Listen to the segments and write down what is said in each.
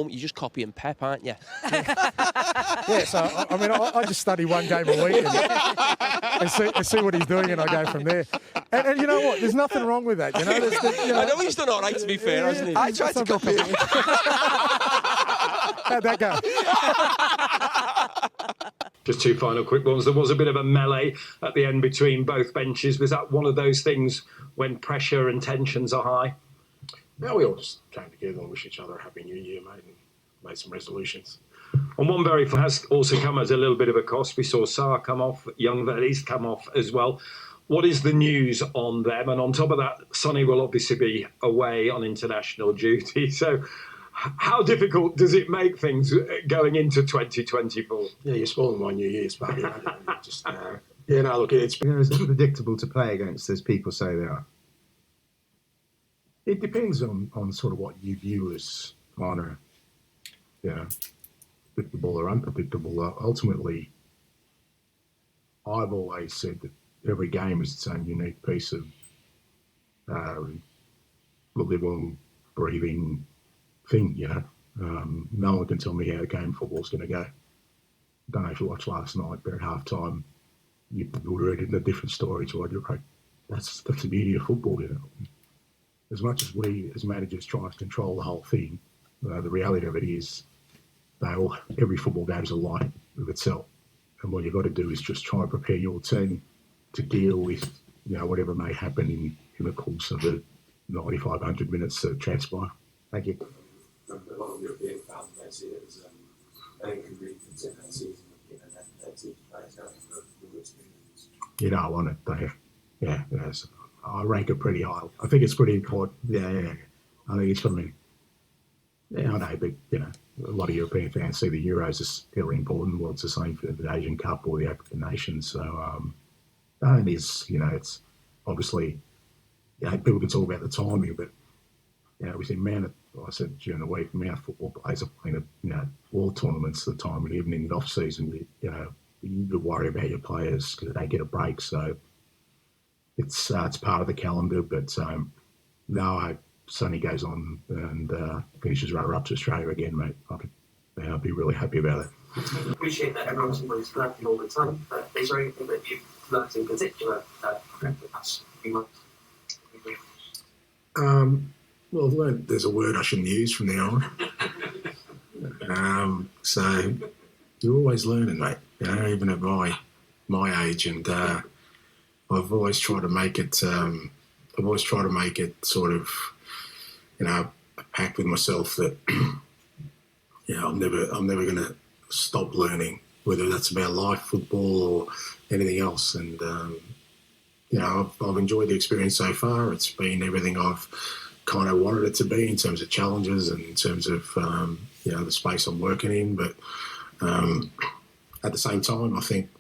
moment, you're just copying Pep, aren't you? Yeah, so, I just study one game a week and see what he's doing, and I go from there. And you know what? There's nothing wrong with that. I know he's done all right, to be fair, hasn't he? I tried to copy him. How'd that go? Just two final quick ones. There was a bit of a melee at the end between both benches. Was that one of those things when pressure and tensions are high? No, we all just came together and wished each other a happy new year, mate, and made some resolutions. And one very has also come as a little bit of a cost. We saw Sarr come off, Young Veli's come off as well. What is the news on them? And on top of that, Sonny will obviously be away on international duty. So how difficult does it make things going into 2024? Yeah, you're spoiling my New Year's party, aren't you? Just, look, it's unpredictable to play against as people say they are. It depends on sort of what you view as kind of, predictable or unpredictable. Ultimately, I've always said that every game is its own unique piece of living, breathing thing, no one can tell me how a game of football is going to go. Don't know if you watched last night, but at half-time, you were reading a different story to what you're like. That's the beauty of football, As much as we, as managers, try to control the whole thing, the reality of it is every football game is a light of itself. And what you've got to do is just try and prepare your team to deal with, whatever may happen in the course of the 9,500 minutes that transpire. Thank you. A lot of European fans may see it as an inconvenience in their season, their team players going for the experience. I want it. I rank it pretty high. I think it's pretty important. Yeah. I think it's for me. Yeah, I know, but, a lot of European fans see the Euros as fairly important. Well, it's the same for the Asian Cup or the African nations. So, it is, it's obviously, people can talk about the timing, but, we think, I said during the week, football players are playing all tournaments at the time, and even in the off-season, you worry about your players because they get a break. So it's part of the calendar, but Sonny goes on and finishes runner-up to Australia again, mate. I'll be really happy about it. I appreciate that everyone's learning all the time, but is there anything that you've learned in particular over the past few months? Well, I've learned there's a word I shouldn't use from now on. So you're always learning, mate. Even at my age, and I've always tried to make it. Sort of, a pact with myself that, I'm never going to stop learning, whether that's about life, football, or anything else. And I've enjoyed the experience so far. It's been everything I've kind of wanted it to be in terms of challenges and in terms of the space I'm working in. But at the same time, I think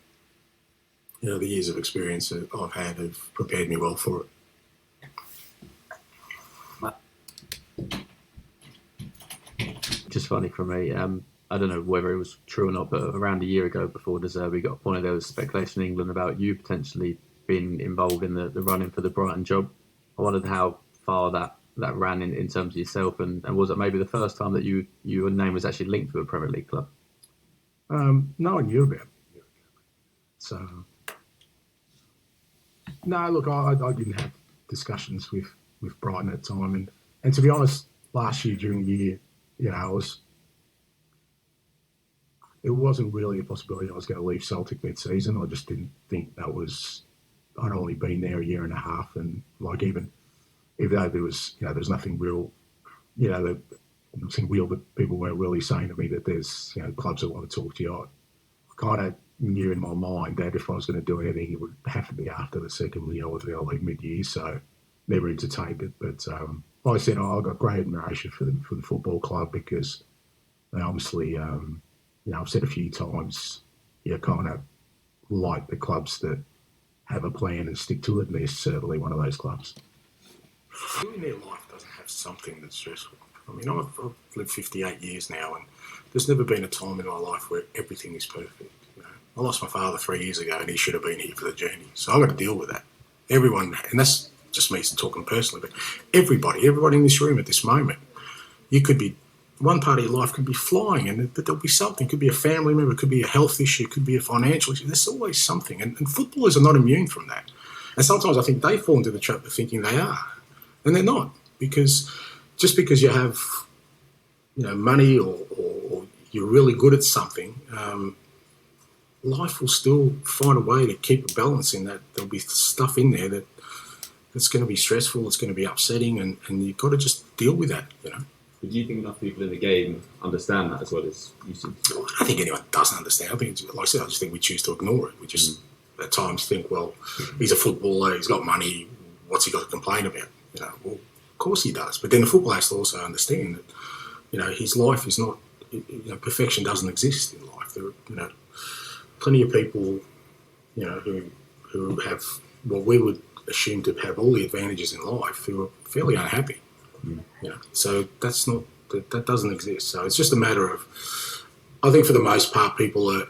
the years of experience that I've had have prepared me well for it. Just funny for me. I don't know whether it was true or not, but around a year ago, before De Zerbi got appointed, there was speculation in England about you potentially being involved in the running for the Brighton job. I wondered how far that ran in terms of yourself, and was it maybe the first time that your name was actually linked to a Premier League club? No one knew about it. So, no, look, I didn't have discussions with Brighton at the time, and to be honest, last year during the year, it wasn't really a possibility I was going to leave Celtic mid-season. I just didn't think that was. I'd only been there a year and a half, and even though there was nothing real, nothing real that people weren't really saying to me that there's clubs that want to talk to you. I kind of knew in my mind that if I was going to do anything, it would have to be after the second year or the league mid-year. So never entertained it, but. Like I said, I've got great admiration for the football club because they obviously, I've said a few times, kind of like the clubs that have a plan and stick to it, and they're certainly one of those clubs. Who in their life doesn't have something that's stressful? I mean, I've lived 58 years now, and there's never been a time in my life where everything is perfect. I lost my father 3 years ago, and he should have been here for the journey. So I've got to deal with that. Everyone, and that's just me talking personally, but everybody in this room at this moment, you could be one part of your life could be flying, and there'll be something. It could be a family member, it could be a health issue, it could be a financial issue. There's always something, and footballers are not immune from that. And sometimes I think they fall into the trap of thinking they are, and they're not, because just because you have, money or you're really good at something, life will still find a way to keep a balance in that. There'll be stuff in there that's going to be stressful, it's going to be upsetting, and you've got to just deal with that, But do you think enough people in the game understand that as well as you seem to? I don't think anyone doesn't understand. I think, like I said, I just think we choose to ignore it. We just at times think, well, he's a footballer, he's got money, what's he got to complain about? Well, of course he does. But then the footballer has to also understand that, his life is not, perfection doesn't exist in life. There are, plenty of people, who have what we would assume to have all the advantages in life who are fairly unhappy. So that doesn't exist. So it's just a matter of, I think for the most part, people are,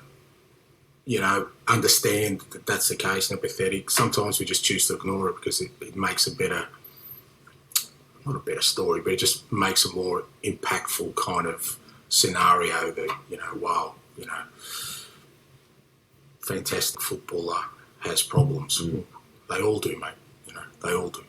understand that that's the case and empathetic. Sometimes we just choose to ignore it because it makes not a better story, but it just makes a more impactful kind of scenario that, wow, fantastic footballer has problems. They all do, mate. They all do.